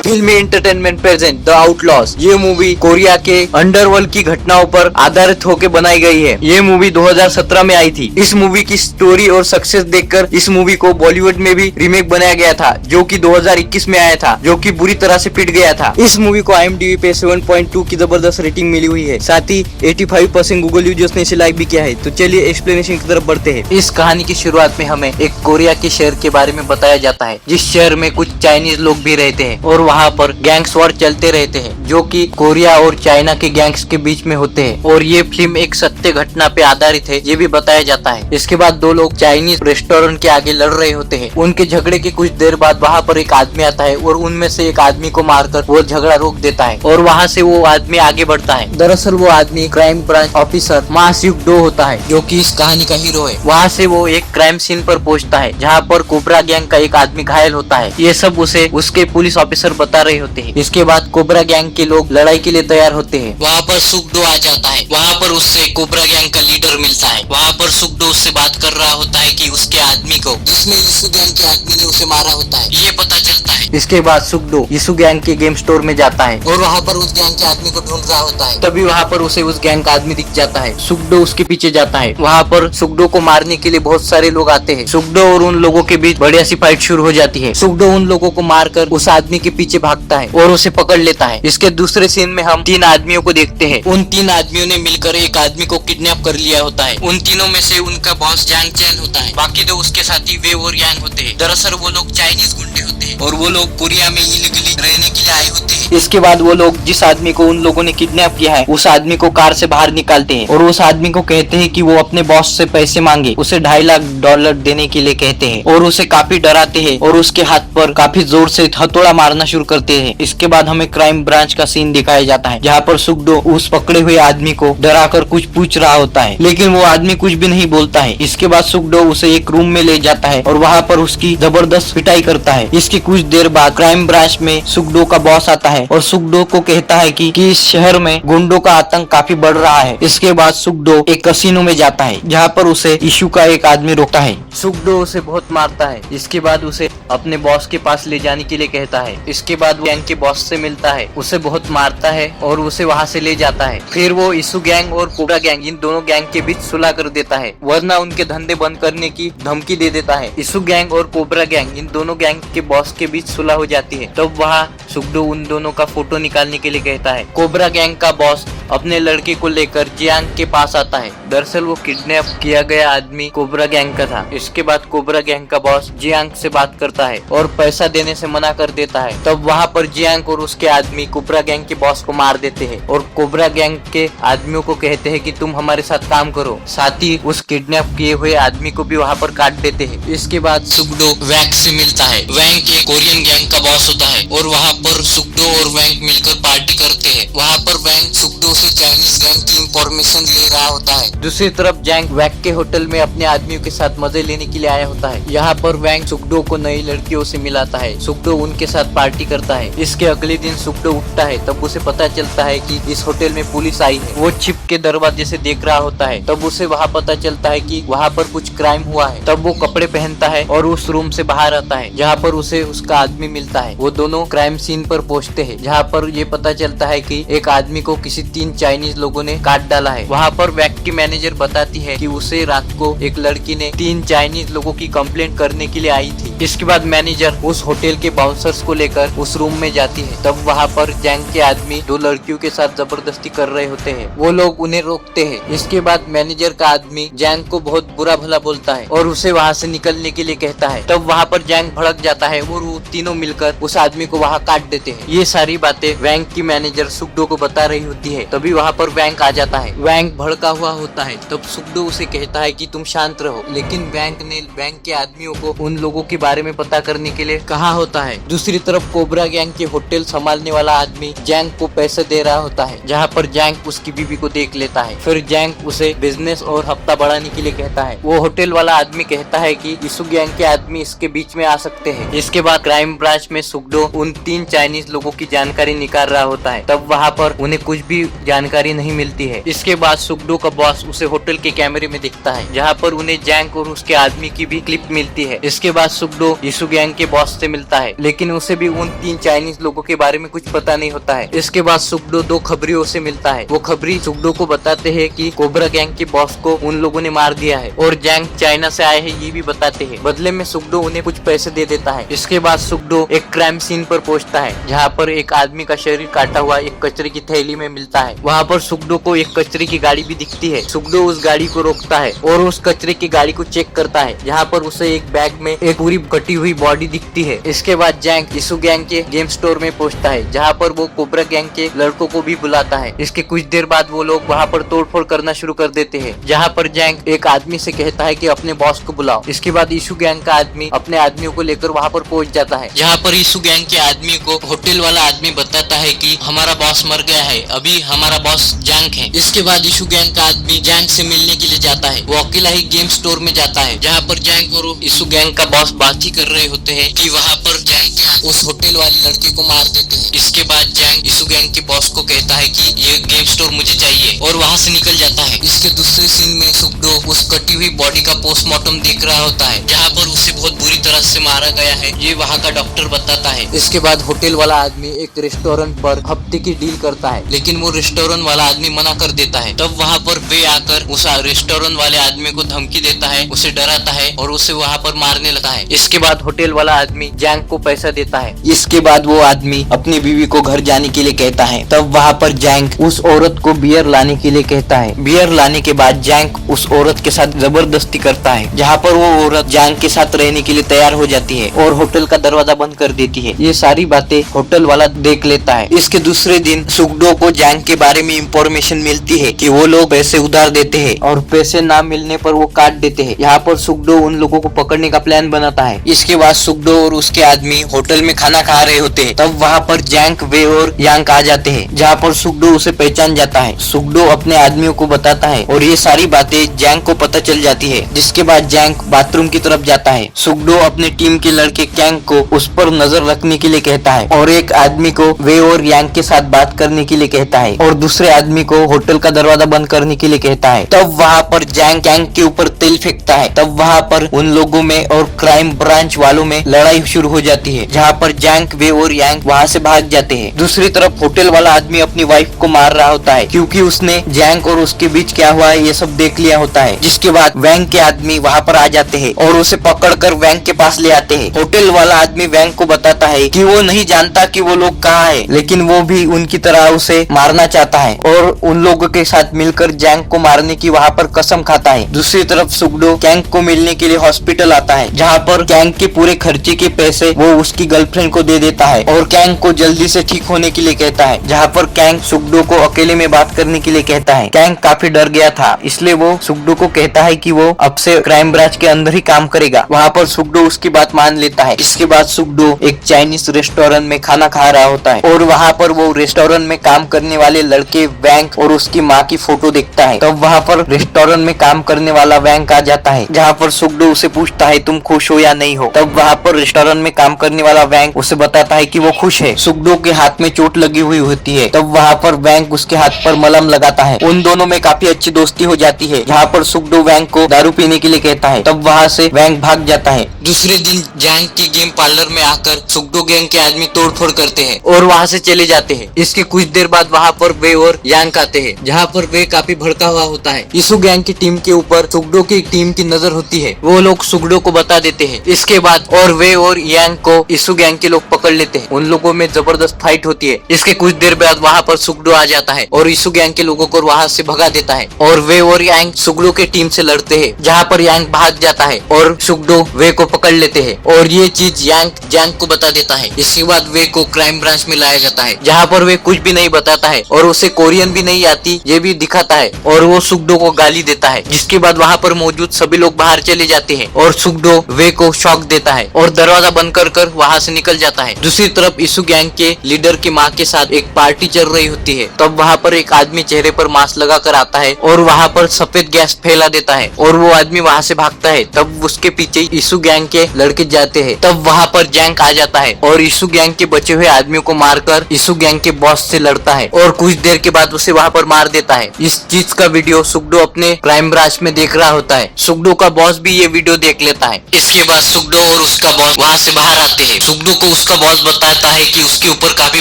फिल्मी entertainment present the outlaws. ये movie Korea के अंडरवर्ल्ड की घटनाओं पर आधारित होकर बनाई गई है। ये मूवी 2017 में आई थी। इस मूवी की स्टोरी और सक्सेस देखकर इस मूवी को बॉलीवुड में भी रीमेक बनाया गया था, जो कि 2021 में आया था, जो कि बुरी तरह से पिट गया था। इस मूवी को IMDb पे 7.2 की जबरदस्त रेटिंग मिली हुई है। साथ ही 85% गूगल यूजर्स ने इसे लाइक भी किया है। तो चलिए एक्सप्लेनेशन की तरफ बढ़ते हैं। इस कहानी की शुरुआत में हमें एक कोरिया के शहर के बारे में बताया जाता है, जिस शहर में कुछ चाइनीज लोग भी रहते हैं और वहाँ पर गैंग्स वॉर चलते रहते हैं, जो कि कोरिया और चाइना के गैंग्स के बीच में होते हैं। और ये फिल्म एक सत्य घटना पे आधारित है, ये भी बताया जाता है। इसके बाद दो लोग चाइनीज रेस्टोरेंट के आगे लड़ रहे होते हैं। उनके झगड़े के कुछ देर बाद वहाँ पर एक आदमी आता है और उनमें से एक आदमी को मारकर वो झगड़ा रोक देता है और वहाँ से वो आदमी आगे बढ़ता है। दरअसल वो आदमी क्राइम ब्रांच ऑफिसर मा स्यूक डो होता है, जो कि इस कहानी का हीरो है। वहाँ से वो एक क्राइम सीन पर पहुँचता है, जहाँ पर कोबरा गैंग का एक आदमी घायल होता है। ये सब उसे उसके पुलिस ऑफिसर बता रहे होते हैं। इसके बाद कोबरा गैंग के लोग लड़ाई के लिए तैयार होते हैं। वहाँ पर सुकडो आ जाता है। वहाँ पर उससे कोबरा गैंग का लीडर मिलता है। वहाँ पर सुकडो उससे बात कर रहा होता है कि उसके आदमी को, जिसमें यीशु गैंग के आदमी ने उसे मारा होता है, ये पता चलता है। इसके बाद सुकडो यीशु गैंग के गेम स्टोर में जाता है और वहाँ पर उस गैंग के आदमी को ढूंढ रहा होता है। तभी वहाँ पर उसे उस गैंग का आदमी दिख जाता है। सुकडो उसके पीछे जाता है। वहाँ पर सुकडो को मारने के लिए बहुत सारे लोग आते हैं। सुकडो और उन लोगों के बीच बढ़िया सी फाइट शुरू हो जाती है। सुकडो उन लोगों को मारकर उस आदमी के पीछे भागता है और उसे पकड़ लेता है। इसके दूसरे सीन में हम 3 आदमियों को देखते हैं। उन 3 आदमियों ने मिलकर एक आदमी को किडनैप कर लिया होता है। उन तीनों में से उनका बॉस जैंग चैन होता है, बाकी 2 उसके साथी वे और यांग होते हैं। दरअसल वो लोग चाइनीज गुंडे होते हैं और वो लोग कोरिया में इलीगली रहने के लिए आए होते हैं। इसके बाद वो लोग जिस आदमी को उन लोगों ने किडनैप किया है, उस आदमी को कार से बाहर निकालते हैं और उस आदमी को कहते हैं कि वो अपने बॉस से पैसे मांगे। उसे $2.5 लाख देने के लिए कहते हैं और उसे काफी डराते हैं और उसके हाथ पर काफी जोर से हथौड़ा मारना शुरू करते हैं। इसके बाद हमें क्राइम ब्रांच का सीन दिखाया जाता है, जहाँ पर सुकडो उस पकड़े हुए आदमी को डराकर कुछ पूछ रहा होता है, लेकिन वो आदमी कुछ भी नहीं बोलता है। इसके बाद सुकडो उसे एक रूम में ले जाता है और वहाँ पर उसकी जबरदस्त पिटाई करता है। इसके कुछ देर बाद क्राइम ब्रांच में सुकडो का बॉस आता है और सुकडो को कहता है कि इस शहर में गुंडों का आतंक काफी बढ़ रहा है। इसके बाद सुकडो एक कसिनो में जाता है, जहाँ पर उसे इशू का एक आदमी रोकता है। सुकडो उसे बहुत मारता है। इसके बाद उसे अपने बॉस के पास ले जाने के लिए कहता है। इसके बाद वो गैंग के बॉस से मिलता है, उसे बहुत मारता है और उसे वहाँ से ले जाता है। फिर वो इशू गैंग और कोबरा गैंग, इन दोनों गैंग के बीच सुलह कर देता है, वरना उनके धंधे बंद करने की धमकी दे देता है। इशू गैंग और कोबरा गैंग, इन दोनों गैंग के बॉस के बीच सुलह हो जाती है। तब वहाँ सुकडो उन दोनों का फोटो निकालने के लिए कहता है। कोबरा गैंग का बॉस अपने लड़के को लेकर जियांग के पास आता है। दरअसल वो किडनैप किया गया आदमी कोबरा गैंग का था। इसके बाद कोबरा गैंग का बॉस जियांग से बात करता है और पैसा देने से मना कर देता है। तब वहाँ पर जियांग और उसके आदमी कोबरा गैंग के बॉस को मार देते हैं और कोबरा गैंग के आदमियों को कहते हैं कि तुम हमारे साथ काम करो। साथ ही उस किडनैप किए हुए आदमी को भी वहाँ पर काट देते हैं। इसके बाद सुकडो वैंग से मिलता है। वैंग एक कोरियन गैंग का बॉस होता है और वहाँ पर सुकडो और वैंग मिलकर पार्टी करते हैं। वहाँ पर वैंग सुकडो से चाइनीज गैंग की इंफॉर्मेशन ले रहा होता है। दूसरी तरफ जैंग वैंग के होटल में अपने आदमियों के साथ मजे लेने के लिए आया होता है। यहाँ पर वैंग सुकडो को नई लड़कियों से मिलाता है। सुकडो उनके साथ पार्टी करता है। इसके अगले दिन सुकडो उठता है, तब उसे पता चलता है कि इस होटल में पुलिस आई है। वो छिप के दरवाजे से देख रहा होता है। तब उसे वहाँ पता चलता है कि वहाँ पर कुछ क्राइम हुआ है। तब वो कपड़े पहनता है और उस रूम से बाहर आता है, जहाँ पर उसे उसका आदमी मिलता है। वो दोनों क्राइम सीन पर पहुँचते हैं, जहाँ पर ये पता चलता है कि एक आदमी को किसी 3 चाइनीज लोगों ने काट डाला है। वहाँ पर वैंग की मैनेजर बताती है कि उसे रात को एक लड़की ने 3 चाइनीज लोगों की कंप्लेंट करने के लिए आई थी। इसके बाद मैनेजर उस होटल के बाउंसर्स को लेकर उस रूम में जाती है। तब वहाँ पर जैंग के आदमी 2 लड़कियों के साथ जबरदस्ती कर रहे होते हैं। वो लोग उन्हें रोकते हैं। इसके बाद मैनेजर का आदमी जैंग को बहुत बुरा भला बोलता है और उसे वहाँ से निकलने के लिए कहता है। तब वहाँ पर जैंग भड़क जाता है और वो तीनों मिलकर उस आदमी को वहाँ काट देते हैं। ये सारी बातें वैंग की मैनेजर सुकडो को बता रही होती है। तभी वहाँ पर वैंग आ जाता है। वैंग भड़का हुआ होता है। तब सुकडो उसे कहता है कि तुम शांत रहो, लेकिन वैंग ने वैंग के आदमियों को उन लोगों के बारे में पता करने के लिए कहा होता है। दूसरी तरफ कोबरा गैंग के होटल संभालने वाला आदमी जैंग को पैसे दे रहा होता है, जहाँ पर जैंग उसकी बीवी को देख लेता है। फिर जैंग उसे बिजनेस और हफ्ता बढ़ाने के लिए कहता है। वो होटल वाला आदमी कहता है कि यीशु गैंग के आदमी इसके बीच में आ सकते हैं। इसके बाद क्राइम क्राइम ब्रांच में सुगडो उन 3 चाइनीज लोगों की जानकारी निकाल रहा होता है, तब वहाँ पर उन्हें कुछ भी जानकारी नहीं मिलती है। इसके बाद सुगडो का बॉस उसे होटल के कैमरे में दिखता है, जहाँ पर उन्हें जैंग और उसके आदमी की भी क्लिप मिलती है। इसके बाद सुगडो यीशु गैंग के बॉस से मिलता है, लेकिन उसे भी उन 3 चाइनीज लोगों के बारे में कुछ पता नहीं होता है। इसके बाद सुगडो 2 खबरियों से मिलता है। वो खबरी सुगडो को बताते हैं कि कोबरा गैंग के बॉस को उन लोगों ने मार दिया है और जैंग चाइना से आए हैं ये भी बताते हैं। बदले में सुगडो उन्हें कुछ पैसे दे देता है। इसके बाद सुगडो एक क्राइम सीन पर पहुंचता है, जहाँ पर एक आदमी का शरीर काटा हुआ एक कचरे की थैली में मिलता है। वहाँ पर सुगडो को एक कचरे की गाड़ी भी दिखती है। सुगडो उस गाड़ी को रोकता है और उस कचरे की गाड़ी को चेक करता है, जहाँ पर उसे एक बैग में एक पूरी कटी हुई बॉडी दिखती है। इसके बाद जैंग यीशु गैंग के गेम स्टोर में पहुंचता है, जहाँ पर वो कोबरा गैंग के लड़कों को भी बुलाता है। इसके कुछ देर बाद वो लोग वहाँ पर तोड़फोड़ करना शुरू कर देते हैं, जहाँ पर जैंग एक आदमी से कहता है कि अपने बॉस को बुलाओ। इसके बाद यीशु गैंग का आदमी अपने आदमियों को लेकर वहाँ पर पहुंच जाता है, जहाँ पर यीशु गैंग के आदमी को होटल वाला आदमी बताता है कि हमारा बॉस मर गया है, अभी हमारा बॉस जैंग है। इसके बाद यीशु गैंग का आदमी जैंग से मिलने के लिए जाता है। वो अकेला ही गेम स्टोर में जाता है, जहाँ पर जैंग और यीशु गैंग का बॉस बात ही कर रहे होते हैं कि वहाँ पर जैंग उस होटल वाले लड़के को मार देते हैं। इसके बाद जैंग यीशु गैंग के बॉस को कहता है कि ये गेम स्टोर मुझे चाहिए और वहाँ से निकल जाता है। इसके दूसरे सीन में सुगडो उस कटी हुई बॉडी का पोस्टमार्टम देख रहा होता है, जहाँ पर उसे बहुत बुरी तरह से मारा गया है, ये वहाँ का डॉक्टर बताता है। इसके बाद होटल वाला आदमी एक रेस्टोरेंट पर हफ्ते की डील करता है, लेकिन वो रेस्टोरेंट वाला आदमी मना कर देता है। तब वहाँ पर वे आकर उस रेस्टोरेंट वाले आदमी को धमकी देता है, उसे डराता है और उसे वहाँ पर मारने लगता है। इसके बाद होटल वाला आदमी जैंग को पैसा देता है। इसके बाद वो आदमी अपनी बीवी को घर जाने के लिए कहता है। तब वहाँ पर जैंग उस औरत को बियर लाने के लिए कहता है। बियर लाने के बाद जैंग उस औरत के साथ जबरदस्ती करता है, जहाँ पर वो औरत जैंग के साथ रहने के लिए तैयार हो जाती है और होटल का दरवाजा बंद कर देती है। ये सारी बातें होटल वाला देख लेता है। इसके दूसरे दिन सुगडो को जैंग के बारे में इंफॉर्मेशन मिलती है कि वो लोग पैसे उधार देते हैं और पैसे ना मिलने पर वो काट देते हैं। यहाँ पर सुगडो उन लोगों को पकड़ने का प्लान बनाता है। इसके बाद सुगडो और उसके आदमी होटल में खाना खा रहे होते हैं। तब वहाँ पर जैंग, वे और यांग आ जाते हैं, जहाँ पर सुगडो उसे पहचान जाता है। सुगडो अपने आदमियों को बताता है और ये सारी बातें जैंग को पता चल जाती है। जिसके बाद जैंग बाथरूम की तरफ जाता है। सुगडो अपने टीम के लड़के कैंग को उस पर नजर रखने के लिए कहता है और एक आदमी को वे और यांग के साथ बात करने के लिए कहता है और दूसरे आदमी को होटल का दरवाजा बंद करने के लिए कहता है। तब वहाँ पर जैंग कैंग के ऊपर तेल फेंकता है। तब वहाँ पर उन लोगों में और क्राइम ब्रांच वालों में लड़ाई शुरू हो जाती है, जहाँ पर जैंग, वे और यांग वहाँ से भाग जाते हैं। दूसरी तरफ होटल वाला आदमी अपनी वाइफ को मार रहा होता है, क्योंकि उसने जैंग और उसके बीच क्या हुआ है ये सब देख लिया होता है। जिसके बाद वैंग के आदमी वहाँ पर आ जाते हैं और उसे पकड़कर वैंग के पास ले आते हैं। होटल वाला आदमी वैंग को बताता है कि वो नहीं जानता कि वो लोग कहाँ है, लेकिन वो भी उनकी तरह उसे मारना चाहता है और उन लोगों के साथ मिलकर जैंग को मारने की वहाँ पर कसम खाता है। दूसरी तरफ सुगडो कैंग को मिलने के लिए हॉस्पिटल आता है, जहाँ पर कैंग के पूरे खर्चे के पैसे वो उसकी गर्लफ्रेंड को दे देता है और कैंग को जल्दी से ठीक होने के लिए कहता है। जहाँ पर कैंग सुगडो को अकेले में बात करने के लिए कहता है। कैंग काफी डर गया था, इसलिए वो सुगडो को कहता है कि वो अब से क्राइम ब्रांच के अंदर ही काम करेगा। वहाँ पर सुगडो उसकी बात मान लेता है। इसके बाद सुगडो एक चाइनीज रेस्टोरेंट में खाना खा रहा होता है और वहाँ पर वो रेस्टोरेंट में काम करने वाले लड़के वैंग और उसकी माँ की फोटो देखता है। तब वहाँ पर रेस्टोरेंट में काम करने वाला वैंग आ जाता है, जहाँ पर सुगडो उसे पूछता है तुम खुश हो या नहीं हो। तब वहाँ पर रेस्टोरेंट में काम करने वाला वैंग उसे बताता है कि वो खुश है। सुगडो के हाथ में चोट लगी हुई होती है। तब वहाँ पर वैंग उसके हाथ पर मलहम लगाता है। उन दोनों में काफी अच्छी दोस्ती हो जाती है, जहाँ पर सुगडो वैंग को दारू पीने के लिए कहता है। तब वहाँ से वैंग भाग जाता है। दूसरे दिन जैंग के गेम पार्लर में आकर सुगडो गैंग के आदमी तोड़फोड़ करते हैं और वहाँ से चले जाते हैं। इसके कुछ देर बाद वहाँ पर वे और यांग आते हैं, जहाँ पर वे काफी भड़का हुआ होता है। यीशु गैंग की टीम के ऊपर सुगडो की टीम की नजर होती है। वो लोग सुगडो को बता देते हैं। इसके बाद और वे और यांग को यीशु गैंग के लोग पकड़ लेते हैं। उन लोगों में जबरदस्त फाइट होती है। इसके कुछ देर बाद वहाँ पर सुगडो आ जाता है और यीशु गैंग के लोगों को वहाँ से भगा देता है और वे और यांग सुगडो के टीम से लड़ते हैं, जहाँ पर यांग भाग जाता है और सुगडो वे को पकड़ लेते हैं और ये चीज यांग जैंग को बता देता है। इसके बाद वे को क्राइम ब्रांच में लाया जाता है, जहाँ पर वे कुछ भी नहीं बताता है और उसे कोरियन भी नहीं आती ये भी दिखाता है और वो सुगडो को गाली देता है। जिसके बाद वहाँ पर मौजूद सभी लोग बाहर चले जाते हैं और सुगडो वे को शॉक देता है और दरवाजा बंद कर वहाँ से निकल जाता है। दूसरी तरफ यीशु गैंग के लीडर की माँ के साथ एक पार्टी चल रही होती है। तब वहाँ पर एक आदमी चेहरे पर मास्क लगा कर आता है और वहाँ पर सफेद गैस फैला देता है और वो आदमी वहाँ से भागता है। तब उसके पीछे यीशु गैंग के के लड़के जाते हैं, तब वहाँ पर जैंक आ जाता है और इशू गैंग के बचे हुए आदमियों को मारकर इशू गैंग के बॉस से लड़ता है और कुछ देर के बाद उसे वहाँ पर मार देता है। इस चीज का वीडियो सुगडो अपने क्राइम ब्रांच में देख रहा होता है। सुगडो का बॉस भी ये वीडियो देख लेता है। इसके बाद सुगडो और उसका बॉस वहाँ से बाहर आते हैं। सुगडो को उसका बॉस बताता है कि उसके ऊपर काफी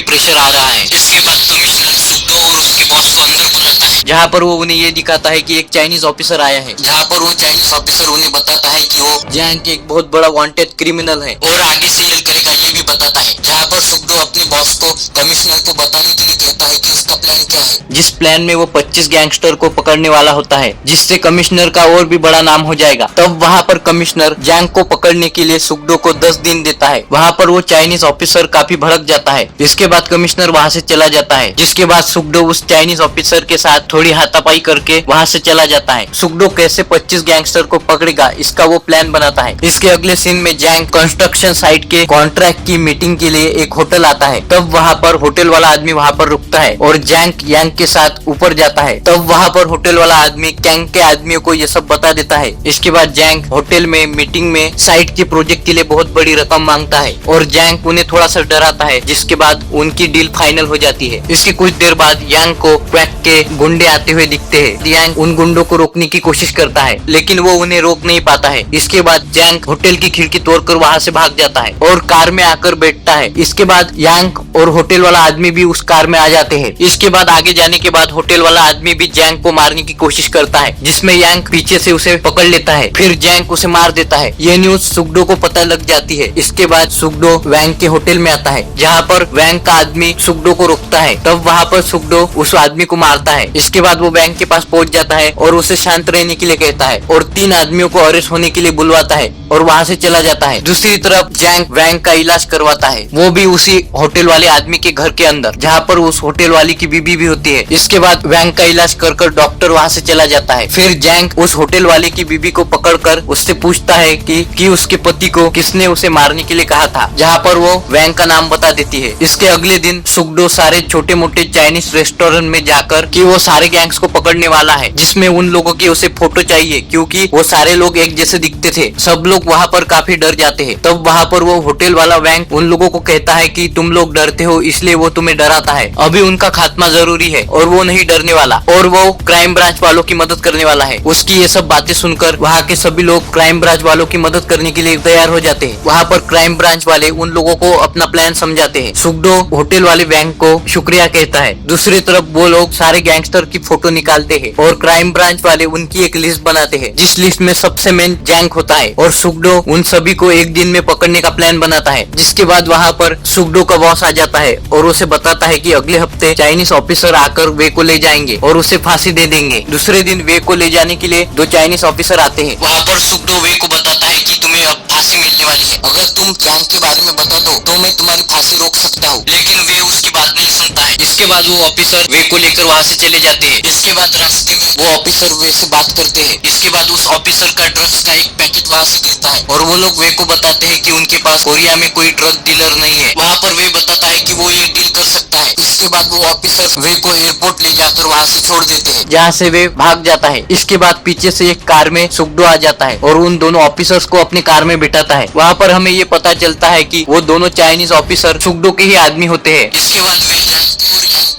प्रेशर आ रहा है। इसके बाद कमिश्नर सुगडो और उसके बॉस को अंदर बुलाता है, जहाँ पर वो उन्हें ये दिखाता है कि एक चाइनीज ऑफिसर आया है, जहाँ पर वो चाइनीज ऑफिसर उन्हें बताता है कि वो जैंग एक बहुत बड़ा वांटेड क्रिमिनल है और आगे से ये करेगा ये भी बताता है। जहाँ पर सुगडो अपने बॉस को कमिश्नर को बताने के लिए कहता है कि उसका प्लान क्या है, जिस प्लान में वो 25 गैंगस्टर को पकड़ने वाला होता है, जिससे कमिश्नर का और भी बड़ा नाम हो जाएगा। तब वहाँ पर कमिश्नर जैंग को पकड़ने के लिए सुगडो को 10 दिन देता है। वहाँ पर वो चाइनीज ऑफिसर काफी भड़क जाता है। इसके बाद कमिश्नर वहाँ से चला जाता है, जिसके बाद सुगडो उस चाइनीज ऑफिसर के साथ थोड़ी हाथापाई करके वहाँ से चला जाता है। सुगडो कैसे 25 गैंगस्टर को पकड़ेगा इसका वो प्लान बनाता है। इसके अगले सीन में जैंग कंस्ट्रक्शन साइट के कॉन्ट्रैक्ट की मीटिंग के लिए एक होटल आता है। तब वहाँ पर होटल वाला आदमी वहाँ पर रुकता है और जैंग यांग के साथ ऊपर जाता है। तब वहाँ पर होटल वाला आदमी कैंग के आदमियों को ये सब बता देता है। इसके बाद जैंग होटल में मीटिंग में साइट के प्रोजेक्ट के लिए बहुत बड़ी रकम मांगता है और जैंग उन्हें थोड़ा सा डराता है, जिसके बाद उनकी डील फाइनल हो जाती है। इसके कुछ देर बाद यांग को क्वैक के गुंडे आते हुए दिखते हैं। यांग उन गुंडों को रोकने की कोशिश करता है, लेकिन वो उन्हें रोक नहीं पाता है। इसके बाद जैंग होटल की खिड़की तोड़कर वहाँ से भाग जाता है और कार में आकर बैठता है। इसके बाद यांग और होटल वाला आदमी भी उस कार में आ जाते हैं। इसके बाद आगे जाने के बाद होटल वाला आदमी भी जैंग को मारने की कोशिश करता है, जिसमें यांग पीछे से उसे पकड़ लेता है। फिर जैंग उसे मार देता है। ये न्यूज सुगडो को पता लग जाती है। इसके बाद सुगडो वैंग के होटल में आता है, जहाँ पर वैंग का आदमी सुगडो को रोकता है। तब वहाँ पर सुगडो उस आदमी को मारता है। इसके बाद वो वैंग के पास पहुंच जाता है और उसे शांत रहने के लिए कहता है और 3 आदमियों को अरेस्ट होने के लिए बुलवाता है और वहाँ से चला जाता है। दूसरी तरफ जैंग वैंग का इलाज करवाता है, वो भी उसी होटल वाले आदमी के घर के अंदर, जहाँ पर उस होटल वाली की बीबी भी होती है। इसके बाद वैंग का इलाज कर डॉक्टर वहाँ से चला जाता है। फिर जैंग उस होटल वाले की बीबी को पकड़कर उससे पूछता है कि उसके पति को किसने उसे मारने के लिए कहा था, जहाँ पर वो वैंग का नाम बता देती है। इसके अगले दिन सुगडो सारे छोटे मोटे चाइनीज रेस्टोरेंट में जाकर कि वो सारे गैंग्स को पकड़ने वाला है, जिसमें उन लोगों की उसे फोटो चाहिए, क्योंकि वो सारे लोग एक जैसे दिखते थे। सब लोग वहाँ पर काफी डर जाते हैं। तब वहाँ पर वो होटल वाला वैंग उन लोगों को कहता है कि तुम लोग डरते हो इसलिए वो तुम्हें डराता है, अभी उनका खात्मा जरूरी है और वो नहीं डरने वाला और वो क्राइम ब्रांच वालों की मदद करने वाला है। उसकी ये सब बातें सुनकर वहाँ के सभी लोग क्राइम ब्रांच वालों की मदद करने के लिए तैयार हो जाते हैं। वहाँ पर क्राइम ब्रांच वाले उन लोगों को अपना प्लान समझाते हैं। सुगडो होटल वाले वैंग को शुक्रिया कहता है। दूसरी तरफ वो लोग सारे गैंगस्टर की फोटो निकालते हैं और क्राइम ब्रांच वाले उनकी एक लिस्ट बनाते हैं, जिस लिस्ट में सबसे मेन जैंग होता है और सुगडो उन सभी को एक दिन में पकड़ने का प्लान बनाता है। जिसके बाद वहाँ पर सुगडो का बॉस आ जाता है और उसे बताता है कि अगले हफ्ते चाइनीज ऑफिसर आकर वे को ले जाएंगे और उसे फांसी दे देंगे। दूसरे दिन वे को ले जाने के लिए 2 चाइनीज ऑफिसर आते हैं। वहाँ पर सुगडो वे को बताता है कि तुम्हें अब फांसी मिलने वाली है, अगर तुम जैंग के बारे में बता दो तो मैं तुम्हारी फांसी रोक सकता हूँ, लेकिन वे उसकी बात नहीं सुनता है। इसके बाद वो ऑफिसर वे को लेकर वहाँ से चले जाते हैं। इसके बाद रास्ते में वो ऑफिसर वे से बात करते हैं। इसके बाद उस ऑफिसर का ड्रग्स का एक पैकेट वहाँ से गिरता है और वो लोग वे को बताते हैं कि उनके पास कोरिया में कोई ड्रग डीलर नहीं है। वहाँ पर वे बताता है कि वो ये डील कर सकता है। इसके बाद वो ऑफिसर वे को एयरपोर्ट ले जाकर वहाँ से छोड़ देते हैं, जहाँ से वे भाग जाता है। इसके बाद पीछे से एक कार में सुगडो आ जाता है और उन दोनों ऑफिसर्स को अपनी कार में बिठाता है। वहाँ पर हमें ये पता चलता है कि वो दोनों चाइनीज ऑफिसर सुगडो के ही आदमी होते हैं। इसके बाद वे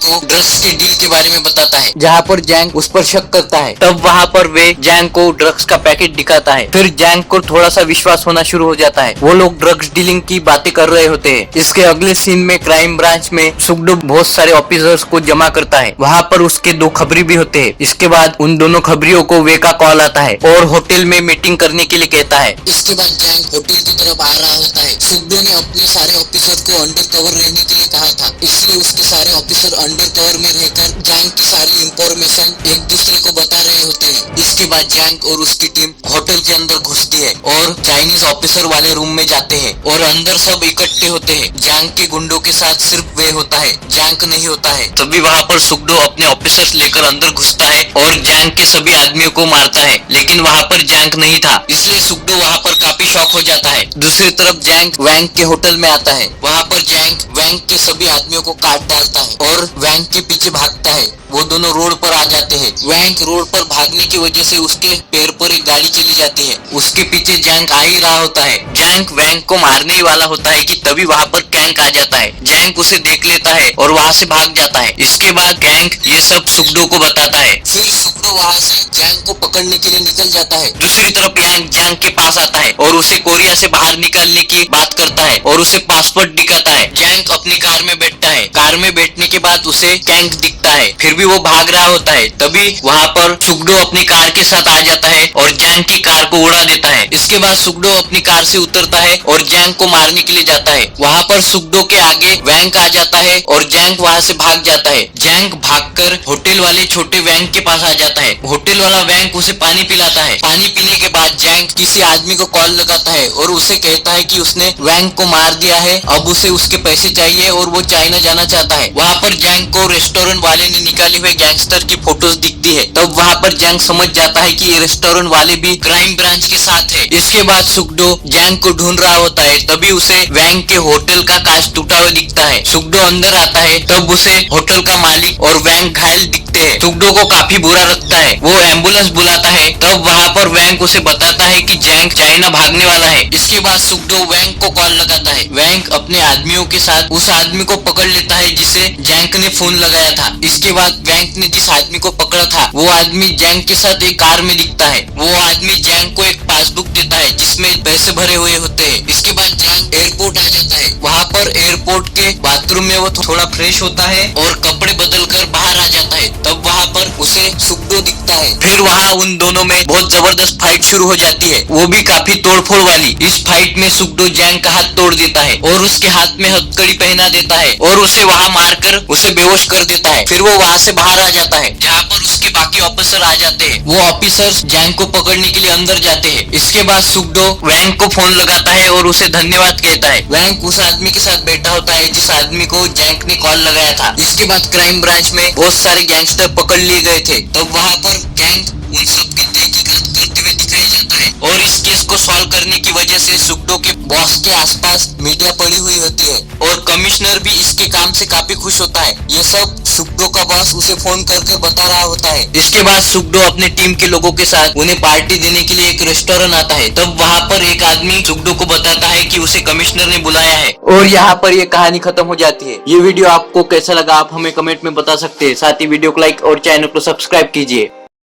को ड्रग्स के डील के बारे में बताता है, जहाँ पर जैंग उस पर शक करता है। तब वहाँ पर वे जैंग को ड्रग्स का पैकेट दिखाता है। फिर जैंग को थोड़ा सा विश्वास होना शुरू हो जाता है। वो लोग ड्रग्स डीलिंग की बातें कर रहे होते हैं। इसके अगले सीन में क्राइम ब्रांच में सुगडो बहुत सारे ऑफिसर्स को जमा करता है। वहाँ पर उसके 2 खबरी भी होते हैं। इसके बाद उन दोनों खबरियों को वे का कॉल आता है और होटल में मीटिंग करने के लिए कहता है। इसके बाद जैंग होटल की तरफ आ रहा होता है। सुगडो ने अपने सारे ऑफिसर को अंडर कवर रहने के लिए कहा था, इसलिए उसके सारे ऑफिसर अंडर कवर में रहकर जैंग की सारी इंफॉर्मेशन एक दूसरे को बता रहे होते हैं। इसके बाद जैंग और उसकी टीम होटल के अंदर घुसती है और चाइनीज ऑफिसर वाले रूम में जाते हैं और अंदर सब इकट्ठे होते हैं। जैंग के गुंडों के साथ सिर्फ वे होता है, जैंग नहीं होता है। तभी वहाँ पर सुगडो अपने ऑफिसर्स लेकर अंदर घुसता है और जैंग के सभी आदमियों को मारता है, लेकिन वहाँ पर जैंग नहीं था, इसलिए सुगडो वहाँ पर काफी शॉक हो जाता है। दूसरी तरफ जैंग जैंग वैंग के होटल में आता है। वहाँ पर जैंग वैंग के सभी आदमियों को काट डालता है और वैंग के पीछे भागता है। वो दोनों रोड पर आ जाते हैं। वैंग रोड पर भागने की वजह से उसके पैर पर एक गाड़ी चली जाती है। उसके पीछे जैंग आ ही रहा होता है। जैंग वैंग को मारने ही वाला होता है कि तभी वहाँ पर कैंग आ जाता है। जैंग उसे देख लेता है और वहाँ से भाग जाता है। इसके बाद कैंग ये सब सुगडो को बताता है। फिर सुगडो वहाँ से जैंग को पकड़ने के लिए निकल जाता है। दूसरी तरफ यांग जैंग के पास आता है और उसे कोरिया से बाहर निकालने की बात करता है और उसे पासपोर्ट दिखाता है। जैंग अपनी कार में बैठता है। कार में बैठने के बाद उसे कैंग दिखता है, फिर भी वो भाग रहा होता है। तभी वहाँ पर सुगडो अपनी कार के साथ आ जाता है और जैंग की कार को उड़ा देता है। इसके बाद सुगडो अपनी कार से उतरता है और जैंग को मारने के लिए जाता है। वहाँ पर सुगडो के आगे वैंग आ जाता है और जैंग वहाँ से भाग जाता है। जैंग भागकर होटल वाले छोटे वैंग के पास आ जाता है। होटल वाला वैंग उसे पानी पिलाता है। पानी पीने के बाद जैंग किसी आदमी को कॉल लगाता है और उसे कहता है कि उसने वैंग को मार दिया है, अब उसे उसके पैसे चाहिए और वो चाइना जाना चाहता है। वहाँ पर जैंग को रेस्टोरेंट वाले ने निकाली हुई गैंगस्टर की फोटोज दिखती है। तब वहाँ पर जैंग समझ जाता है कि ये रेस्टोरेंट वाले भी क्राइम ब्रांच के साथ है। इसके बाद सुगडो जैंग को ढूंढ रहा होता है। तभी उसे वैंग के होटल का कांच टूटा हुआ दिखता है। सुगडो अंदर आता है, तब उसे होटल का मालिक और वैंग घायल दिखते हैं। सुगडो को काफी बुरा लगता है। वो एम्बुलेंस बुलाता है। तब वहाँ पर वैंग उसे बताता है कि जैंग चाइना भागने वाला है। इसके बाद सुगडो वैंग को कॉल लगाता है। वैंग अपने आदमियों के साथ उस आदमी को पकड़ लेता है जिसे जैंग ने फोन लगाया था। इसके बाद वैंग ने जिस आदमी को पकड़ा था वो आदमी जैंग के साथ एक कार में दिखता है। वो आदमी जैंग को एक पासबुक देता है जिसमें पैसे भरे हुए होते हैं। इसके बाद जैंग एयरपोर्ट आ जाता है। वहाँ पर एयरपोर्ट के बाथरूम में वो थोड़ा फ्रेश होता है और कपड़े बदल कर बाहर आ जाता है। तब वहाँ पर उसे सुगडो दिखता है। फिर वहाँ उन दोनों में बहुत जबरदस्त फाइट शुरू हो जाती है, वो भी काफी तोड़फोड़ वाली। इस फाइट में सुगडो जैंग का हाथ तोड़ देता है और उसके हाथ में हथकड़ी पहना देता है और उसे वहाँ मारकर उसे बेहोश कर देता है। फिर वो वहाँ से बाहर आ जाता है जहाँ पर उसके बाकी ऑफिसर आ जाते हैं। वो ऑफिसर्स जैंग को पकड़ने के लिए अंदर जाते हैं। इसके बाद सुगडो वैंग को फोन लगाता है और उसे धन्यवाद कहता है। वैंग उस आदमी के साथ बैठा होता है जिस आदमी को जैंग ने कॉल लगाया था। इसके बाद क्राइम ब्रांच में बहुत सारे गैंगस्टर पकड़ लिए गए थे। तब वहाँ पर गैंग उन सब की तहकीकात करते हुए दिखाई जाता है और इस केस को सॉल्व करने की वजह से सुगडो के बॉस के आसपास मीडिया पड़ी हुई होती है और कमिश्नर भी इसके काम से काफी खुश होता है। ये सब सुगडो का बॉस उसे फोन करके बता रहा होता है। इसके बाद सुगडो अपने टीम के लोगों के साथ उन्हें पार्टी देने के लिए एक रेस्टोरेंट आता है। तब वहाँ पर एक आदमी सुगडो को बताता है कि उसे कमिश्नर ने बुलाया है और यहाँ पर ये कहानी खत्म हो जाती है। ये वीडियो आपको कैसा लगा आप हमें कमेंट में बता सकते हैं। साथ ही वीडियो को लाइक और चैनल को सब्सक्राइब कीजिए।